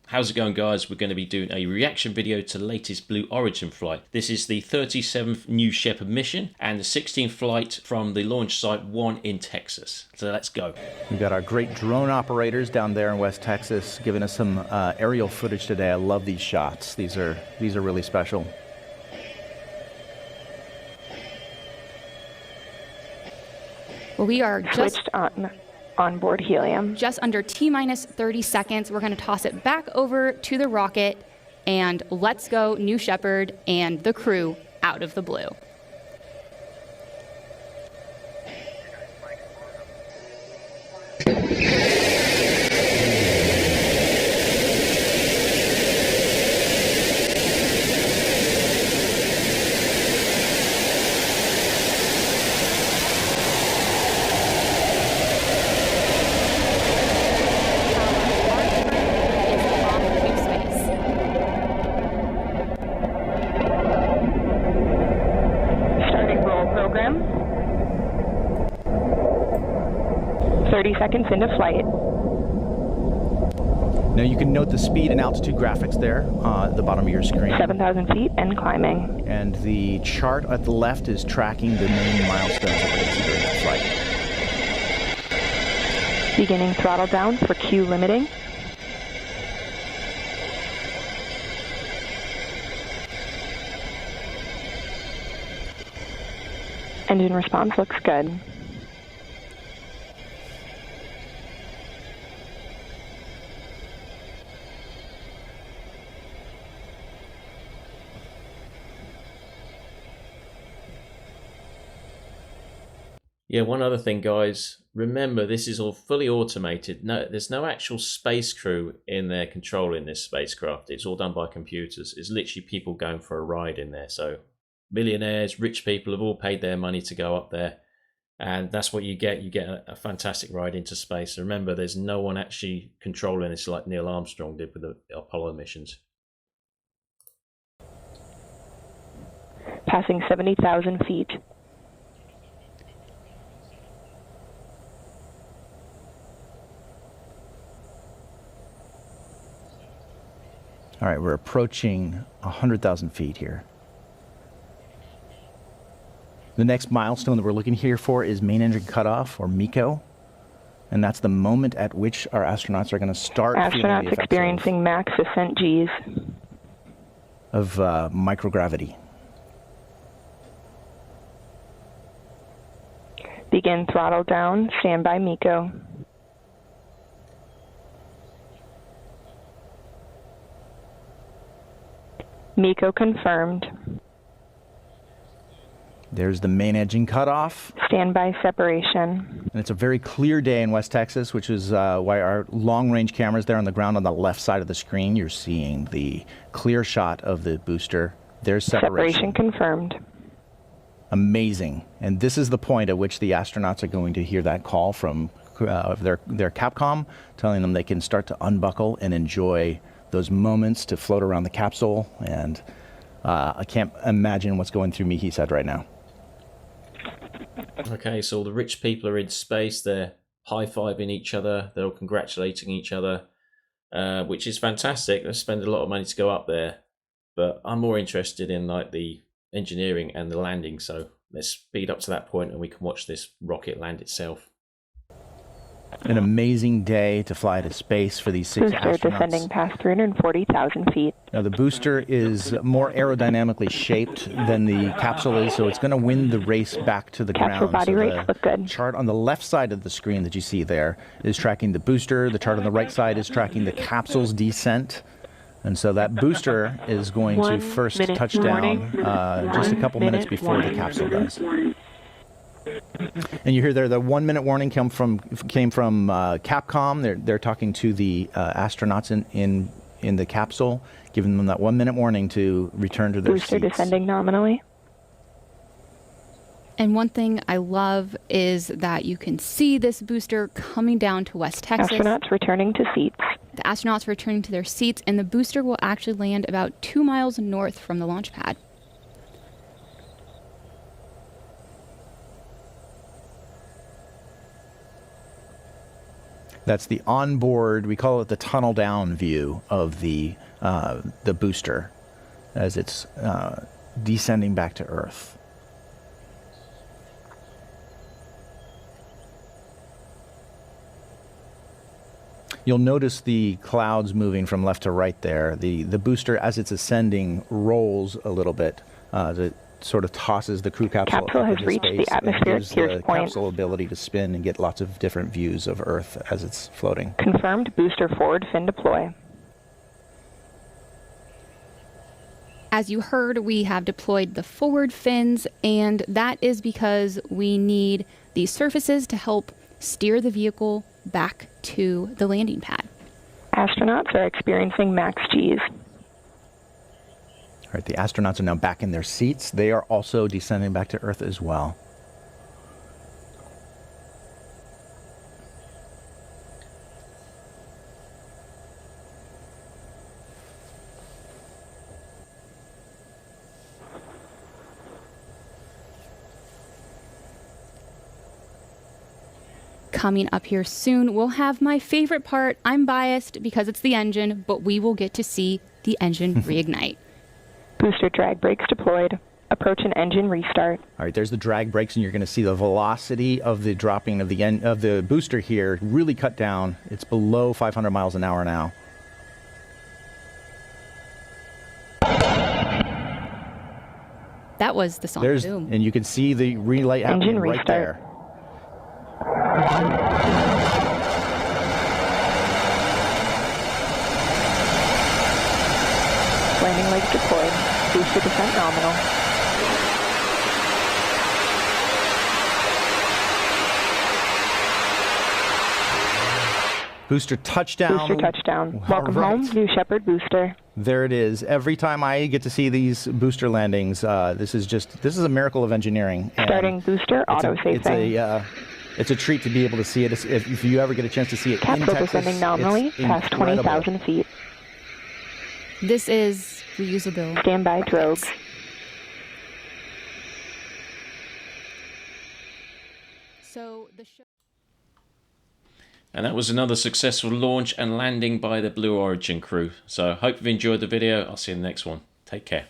How's it going, guys? We're going to be doing a reaction video to the latest Blue Origin flight. This is the 37th New Shepard mission and the 16th flight from the launch site 1 in Texas. So let's go. We've got our great drone operators down there in West Texas giving us some aerial footage today. I love these shots. These are really special. Well, we are switched on onboard helium. Just under T-minus 30 seconds. We're going to toss it back over to the rocket, and let's go New Shepard and the crew out of the blue. Starting roll program. 30 seconds into flight. Now you can note the speed and altitude graphics there at the bottom of your screen. 7,000 feet and climbing. And the chart at the left is tracking the main milestones that we're going to see during the flight. Beginning throttle down for Q limiting. Engine response looks good. Yeah, one other thing, guys. Remember, this is all fully automated. No, there's no actual space crew in there controlling this spacecraft. It's all done by computers. It's literally people going for a ride in there. So millionaires, rich people have all paid their money to go up there. And that's what you get. You get a fantastic ride into space. So remember, there's no one actually controlling this like Neil Armstrong did with the Apollo missions. Passing 70,000 feet. All right, we're approaching 100,000 feet here. The next milestone that we're looking here for is main engine cutoff, or MECO. And that's the moment at which our astronauts are going to start Astronauts experiencing max Ascent Gs. Of microgravity. Begin throttle down, standby MECO. MECO confirmed. There's the main engine cutoff. Standby separation. And it's a very clear day in West Texas, which is why our long-range cameras there on the ground on the left side of the screen, you're seeing the clear shot of the booster. There's separation. Separation confirmed. Amazing. And this is the point at which the astronauts are going to hear that call from their Capcom, telling them they can start to unbuckle and enjoy those moments to float around the capsule. And I can't imagine what's going through Mihi's head right now. Okay, so all the rich people are in space. They're high-fiving each other. They're all congratulating each other, which is fantastic. They spend a lot of money to go up there. But I'm more interested in like the engineering and the landing. So let's speed up to that point and we can watch this rocket land itself. An amazing day to fly to space for these 6 astronauts. Booster descending past 340,000 feet. Now the booster is more aerodynamically shaped than the capsule is, so it's going to win the race back to the Capsule ground. body So rates look good. the chart on the left side of the screen that you see there is tracking the booster. The chart on the right side is tracking the capsule's descent. And so that booster is going to first touch down just a couple minutes before the capsule does. And you hear there the 1 minute warning came from Capcom. They're talking to the astronauts in the capsule, giving them that 1 minute warning to return to their Booster seats. descending nominally. And one thing I love is that you can see this booster coming down to West Texas. Astronauts returning to seats. The astronauts returning to their seats, and the booster will actually land about 2 miles north from the launch pad. That's the onboard, we call it the tunnel down view of the booster as it's descending back to Earth. You'll notice the clouds moving from left to right there. The booster, as it's ascending, rolls a little bit. It sort of tosses the crew capsule Capsule up has into reached space the atmospheric and gives pierce the point. capsule ability to spin and get lots of different views of Earth as it's floating. Confirmed booster forward fin deploy. As you heard, we have deployed the forward fins, and that is because we need these surfaces to help steer the vehicle back to the landing pad. Astronauts are experiencing max Gs. All right, the astronauts are now back in their seats. They are also descending back to Earth as well. Coming up here soon, we'll have my favorite part. I'm biased because it's the engine, but we will get to see the engine reignite. Booster drag brakes deployed. Approach an engine restart. All right, there's the drag brakes, and you're going to see the velocity of the dropping of the booster here really cut down. It's below 500 miles an hour now. That was the sonic boom. And you can see the relay happening Engine right restart. there. Landing legs deployed. Booster descent nominal. Booster touchdown. Booster touchdown. All Welcome right. home, new Shepard booster. There it is. Every time I get to see these booster landings, this is a miracle of engineering. And Starting booster auto-safing. It's a treat to be able to see it. If you ever get a chance to see it in Capsule Texas, descending nominally it's past incredible. 20,000 feet. This is reusable. Standby drogue. So the show. And that was another successful launch and landing by the Blue Origin crew. So I hope you've enjoyed the video. I'll see you in the next one. Take care.